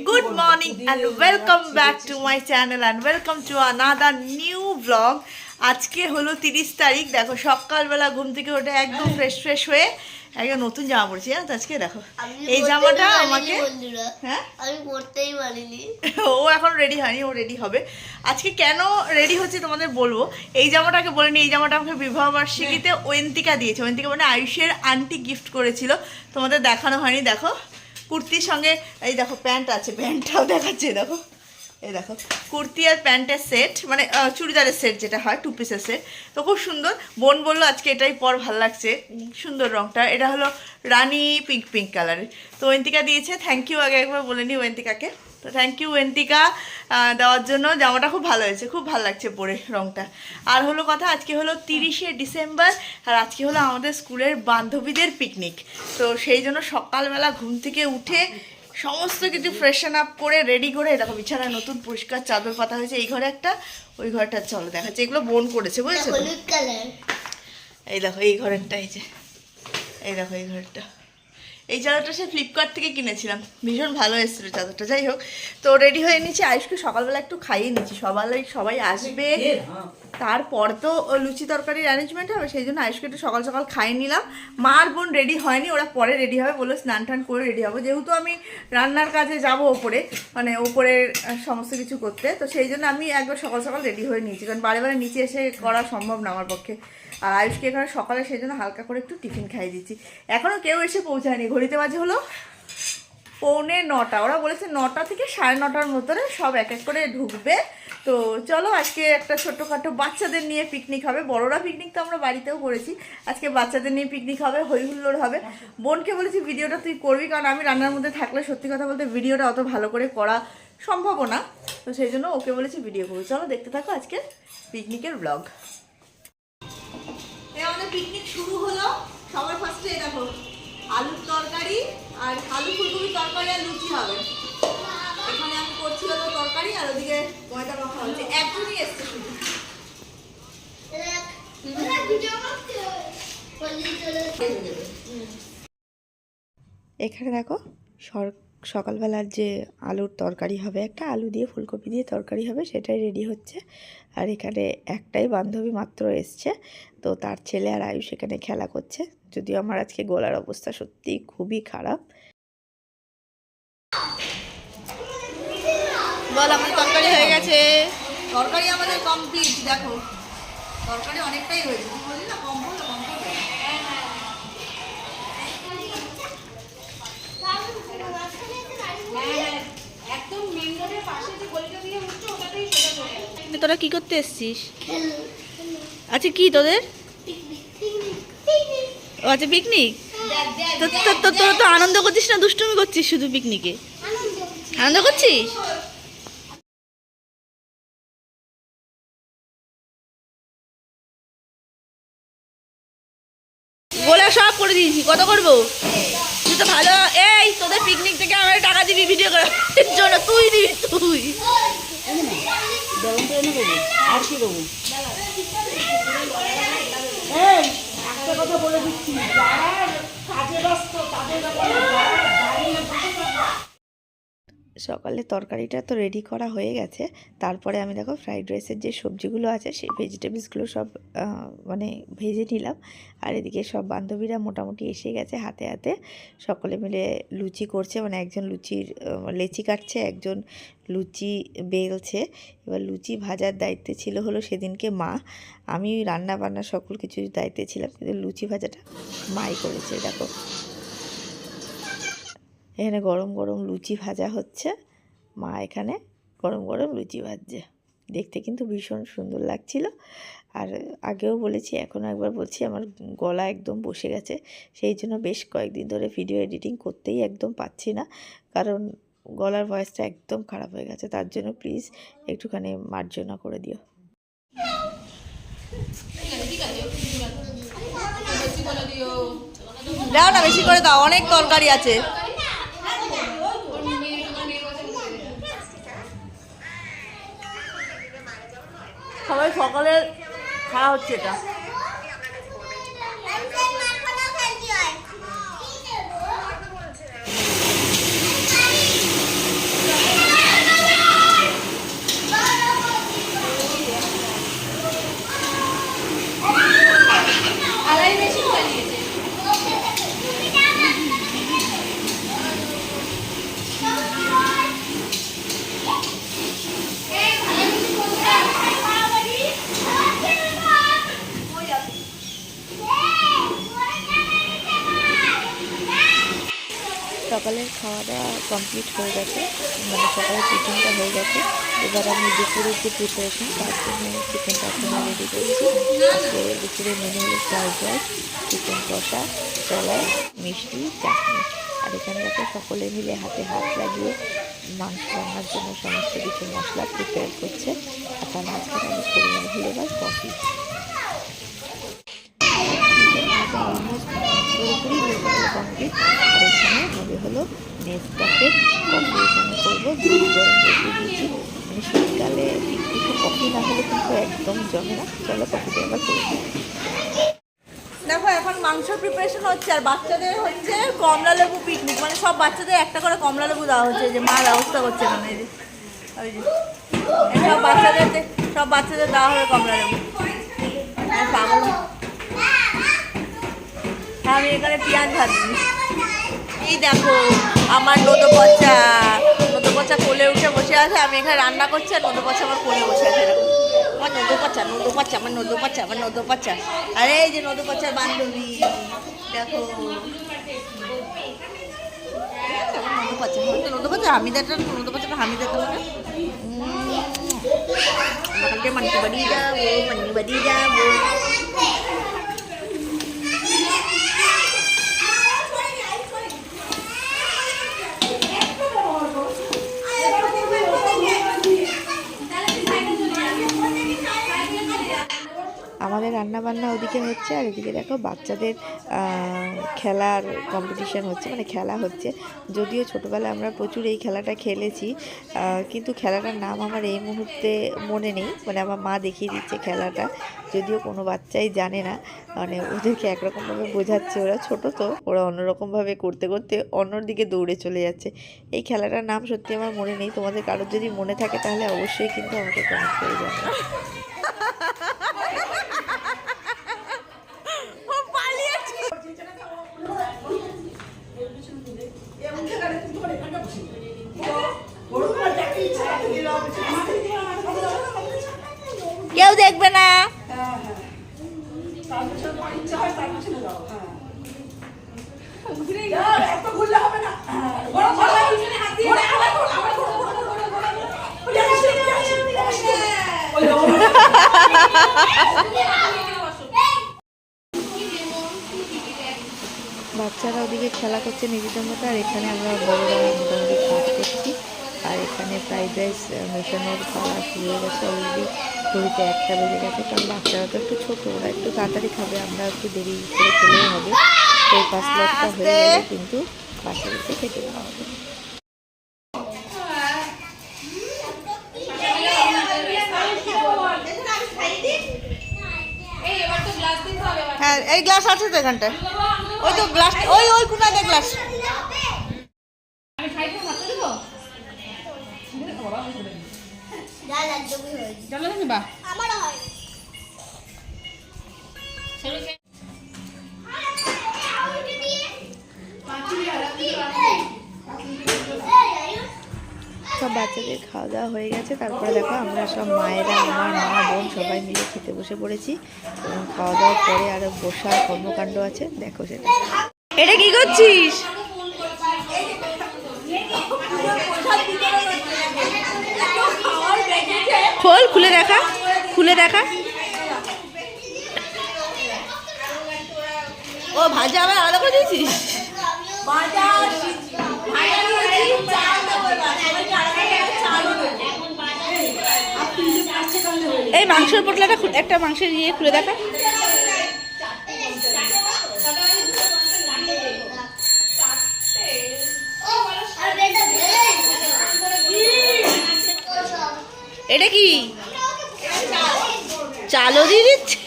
Good morning and welcome back to my channel and welcome to another new vlog. আজকে হলো 30 তারিখ। দেখো সকালবেলা ঘুম থেকে উঠে একদম ফ্রেশ হয়ে একদম নতুন জামা পরেছি। জানো আজকে দেখো এই জামাটা আমাকে হ্যাঁ আমি পরতেই পারিনি। ও এখন রেডি হয়নি, ও রেডি হবে। আজকে কেন রেডি হচ্ছে তোমাদের বলবো। এই জামাটাকে বলিনি, এই জামাটা আমাকে বিবাহ বার্ষিকীতে ওয়েন্তিকা দিয়েছে। ওয়েন্তিকা মানে আয়ুষের আন্টি গিফট করেছিল, তোমাদের দেখানো হয়নি। দেখো কুর্তির সঙ্গে এই দেখো প্যান্ট আছে, প্যান্টটাও দেখাচ্ছে। দেখো এই দেখো কুর্তি আর প্যান্টের সেট, মানে চুড়িদারের সেট যেটা হয়, 2 পিসের সেট। তো খুব সুন্দর। বোন বললো আজকে এটাই পর, ভালো লাগছে, সুন্দর রঙটা। এটা হলো রানি পিঙ্ক কালারের। তো ওয়েন্তিকা দিয়েছে, থ্যাংক ইউ। আগে একবার বলে নি ওয়েন্তিকাকে, তো থ্যাংক ইউ ওয়েন্তিকা দেওয়ার জন্য। জামাটা খুব ভালো হয়েছে, খুব ভালো লাগছে পরে রঙটা। আর হলো কথা, আজকে হলো 30শে ডিসেম্বর আর আজকে হলো আমাদের স্কুলের বান্ধবীদের পিকনিক। তো সেই জন্য সকালবেলা ঘুম থেকে উঠে সমস্ত কিছু ফ্রেশন আপ করে রেডি করে দেখো বিছানায় নতুন পরিষ্কার চাদর পাতা হয়েছে। এই ঘরে একটা, ওই ঘরটা চলো দেখাচ্ছে। এগুলো বোন করেছে, বুঝেছো? হলুদ কালার। এই দেখো এই ঘরেরটা, এই যে এই দেখো এই ঘরটা। এই চাদরটা সে ফ্লিপকার্ট থেকে কিনেছিলাম, ভীষণ ভালো এসেছিলো চাদরটা। যাই হোক, তো রেডি হয়ে নিচ্ছি। আয়ুষকে সকালবেলা একটু খাইয়ে নিচ্ছি, সবাই আসবে, তারপর তো লুচি তরকারির অ্যারেঞ্জমেন্ট হবে। সেই জন্য আয়ুষকে একটু সকাল সকাল খাইয়ে নিলাম। মা আর বোন রেডি হয়নি, ওরা পরে রেডি হবে, বললো স্নান টান করে রেডি হবে। যেহেতু আমি রান্নার কাজে যাব ওপরে, মানে ওপরে সমস্ত কিছু করতে, তো সেই জন্য আমি একবার সকাল সকাল রেডি হয়ে নিয়েছি, কারণ বারে বারে নিচে এসে করা সম্ভব না আমার পক্ষে। আর আয়ুষকে এখানে সকালে সেই জন্য হালকা করে একটু টিফিন খাইয়ে দিচ্ছি। এখনও কেউ এসে পৌঁছায়নি, ঘড়িতে বাজে হলো 8:45। ওরা বলেছে 9টা থেকে 9:30 মধ্যে সব এক এক করে ঢুকবে। তো চলো আজকে একটা ছোট্টখাটো বাচ্চাদের নিয়ে পিকনিক হবে। বড়রা পিকনিক তো আমরা বাড়িতেও করেছি, আজকে বাচ্চাদের নিয়ে পিকনিক হবে, হই হুল্লোড় হবে। বোনকে বলেছি ভিডিওটা তুই করবি, কারণ আমি রান্নার মধ্যে থাকলে সত্যি কথা বলতে ভিডিওটা অত ভালো করে করা সম্ভব না। তো সেই জন্য ওকে বলেছি ভিডিও করবো। চলো দেখতে থাকো আজকে পিকনিকের ব্লগ। আমাদের পিকনিক শুরু হলো। সবার ফার্স্টে দেখো আলুর তরকারি আর আলু ফুলকপি তরকারি আর লুচি হবে। এখানে আমি করছি হলো তরকারি, আর ওদিকে ময়দা মাখা হচ্ছে। একজনই এসছে শুধু। এখানে দেখো সকালবেলার যে আলুর তরকারি হবে, একটা আলু দিয়ে ফুলকপি দিয়ে তরকারি হবে, সেটাই রেডি হচ্ছে। আর এখানে একটাই বান্ধবী মাত্র এসছে, তো তার ছেলে আর আয়ুষ এখানে খেলা করছে। যদিও আমার আজকে গলার অবস্থা সত্যিই খুবই খারাপ। বল, আমার তরকারি হয়ে গেছে। তরকারি আমাদের কমপ্লিট। দেখো তরকারি অনেকটাই হয়েছে, বলি না কম হলো, কম হলো। তোরা কি করতে এসছিস? আচ্ছা কি তোদের? ও আচ্ছা পিকনিক। তোরা তো আনন্দ করছিস না দুষ্টুমি করছিস শুধু? পিকনিকে আনন্দ করছিস? গোলা সব করে দিয়েছি, কত করবো? তুই তো ভালো। এই তোদের পিকনিক থেকে আমার টাকা দিবি ভিডিও করার জন্য, তুই দিবি তুই। আর কি দেবো? একটা কথা বলে দিচ্ছি, যারা কাজে ব্যস্ত তাদের সকালে তরকারিটা তো রেডি করা হয়ে গেছে। তারপরে আমি দেখো ফ্রাইড রাইসের যে সবজিগুলো আছে সেই ভেজিটেবলসগুলো সব মানে ভেজে নিলাম। আর এদিকে সব বান্ধবীরা মোটামুটি এসে গেছে, হাতে হাতে সকলে মিলে লুচি করছে। মানে একজন লুচির লেচি কাটছে, একজন লুচি বেলছে। এবার লুচি ভাজার দায়িত্বে ছিল হলো সেদিনকে মা, আমি রান্না বান্না সকল কিছু দায়িত্বে ছিলাম, কিন্তু লুচি ভাজাটা মাই করেছে। দেখো এখানে গরম গরম লুচি ভাজা হচ্ছে, মা এখানে গরম গরম লুচি ভাজছে। দেখতে কিন্তু ভীষণ সুন্দর লাগছিল। আর আগেও বলেছি, এখনও একবার বলছি, আমার গলা একদম বসে গেছে। সেই জন্য বেশ কয়েকদিন ধরে ভিডিও এডিটিং করতেই একদম পাচ্ছি না, কারণ গলার ভয়েসটা একদম খারাপ হয়ে গেছে। তার জন্য প্লিজ একটুখানি মার্জনা করে দিও। দাও না, বেশি করে দাও, অনেক তরকারি আছে। সবাই সকালে খাওয়া হচ্ছে এটা। কমপ্লিট হয়ে গেছে, মানে সকালে টিফিনটা হয়ে গেছে। এবার আমি দুপুরের যে প্রিপারেশন তার জন্য চিকেনটা এখন রেডি করছি। আজকে দুপুরের মেনু হলো ফ্রাইড রাইস, চিকেন কষা, স্যালাড, মিষ্টি, চাটনি। আর এখানে দেখো সকলে মিলে হাতে হাত লাগিয়ে মাংস রান্নার জন্য সমস্ত কিছু মশলা প্রিপেয়ার করছে। আর তার মাঝখানে আমি পরিমাণ হলো এবার কফি। অলমোস্ট পুরোপুরি বলতে গেলে কমপ্লিট। আর এখানে হবে হলো নেসক্যাফে কফি, এখানে করবো দুধ গরম বসিয়ে দিয়েছি। মানে শীতকালে একটু কফি না হলে কিন্তু একদম জমে না। চলো কফিটা এবার করে দিই। দেখো এখন মাংস প্রিপারেশন হচ্ছে, আর বাচ্চাদের হচ্ছে কমলা লেবু পিকনিক, মানে সব বাচ্চাদের একটা করে কমলা লেবু দেওয়া হচ্ছে, যে মা ব্যবস্থা করছে এখানে। এই যে ওই যে এই সব বাচ্চাদের দেওয়া হবে কমলা লেবু। পাগল, আমি এখানে পেঁয়াজ ভাজি। এই দেখো আমার নদো পচা কোলে উঠে বসে আছে, আমি এখানে রান্না করছি আর নদো পচা আমার কোলে বসে আছে। এরকম আমার নদো পচা। আরে এই যে নদো পচার বান্ধবী, দেখো নদো পচা হামিদাটা, নদো পচাটা হামিদাটা মানে আমাকে মানি বাড়ি যাবো। আমাদের রান্নাবান্না ওদিকে হচ্ছে, আর এদিকে দেখো বাচ্চাদের খেলার কম্পিটিশান হচ্ছে, মানে খেলা হচ্ছে। যদিও ছোটোবেলায় আমরা প্রচুর এই খেলাটা খেলেছি, কিন্তু খেলাটার নাম আমার এই মুহূর্তে মনে নেই। মানে আমার মা দেখিয়ে দিচ্ছে খেলাটা, যদিও কোনো বাচ্চাই জানে না। মানে ওদেরকে একরকমভাবে বোঝাচ্ছে, ওরা ছোটো তো ওরা অন্যরকমভাবে করতে করতে অন্যর দিকে দৌড়ে চলে যাচ্ছে। এই খেলাটার নাম সত্যি আমার মনে নেই। তোমাদের কারোর যদি মনে থাকে তাহলে অবশ্যই কিন্তু আমাকে কমেন্ট করে জানাবে। কেউ দেখবে না। বাচ্চারা ওদিকে খেলা করছে নিজেদের মতো, আর এখানে আমরা বড়রা মোটামুটি কাজ করছি। আর এখানে ফ্রাইড রাইস মেশানোর খাওয়া শুরু হয়ে গেছে অলরেডি। ঘড়িতে 1টা বেজে গেছে, কারণ বাচ্চারা তো একটু ছোটো, ওরা একটু তাড়াতাড়ি খাবে, আমরা একটু দেরি করে খেলেও হবে। তো এই 5 প্লেটটা হয়ে গেলে কিন্তু বাচ্চাদেরকে খেতে দেওয়া হবে। হ্যাঁ এই গ্লাস আছে তো এখানটায়, ওই তো গ্লাস, ওই কোনাতে গ্লাস। সব বাচ্চাদের খাওয়া দাওয়া হয়ে গেছে। তারপরে দেখো আমরা সব মায়েরা, আমার মা, বোন সবাই মিলে খেতে বসে পড়েছি। এবং খাওয়া দাওয়ার পরে আরও বসার কর্মকাণ্ড আছে, দেখো সেটা। এটা কি করছিস? খোল, খুলে দেখা, খুলে দেখা। ও ভাজা আবার আলাদা করে দিয়েছিস? এই মাংসের পোটলাটা একটা মাংসের ইয়ে খুলে দেখা। এটা কি চালও দিয়ে দিচ্ছে?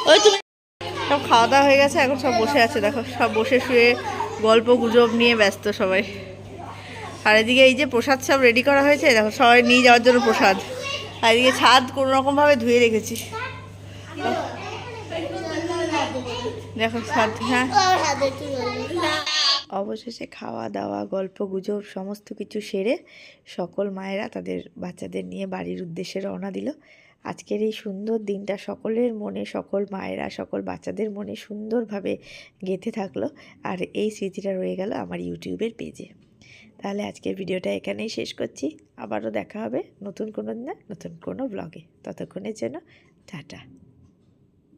ওই তুমি সব খাওয়া দাওয়া হয়ে গেছে, এখন সব বসে আছে, দেখো সব বসে শুয়ে গল্প গুজব নিয়ে ব্যস্ত সবাই। আর এদিকে এই যে প্রসাদ সব রেডি করা হয়েছে, দেখো সবাই নিয়ে যাওয়ার জন্য প্রসাদ। আর এদিকে ছাদ কোনো রকমভাবে ধুয়ে রেখেছি, দেখো ছাদ। হ্যাঁ অবশেষে খাওয়া দাওয়া গল্প গুজব সমস্ত কিছু সেরে সকল মায়েরা তাদের বাচ্চাদের নিয়ে বাড়ির উদ্দেশ্যে রওনা দিল। আজকের এই সুন্দর দিনটা সকলের মনে, সকল মায়েরা, সকল বাচ্চাদের মনে সুন্দরভাবে গেঁথে থাকলো। আর এই স্মৃতিটা রয়ে গেল আমার ইউটিউবের পেজে। তাহলে আজকের ভিডিওটা এখানেই শেষ করছি। আবারও দেখা হবে নতুন কোনো দিনে নতুন কোনো ব্লগে। ততক্ষণের জন্য টাটা।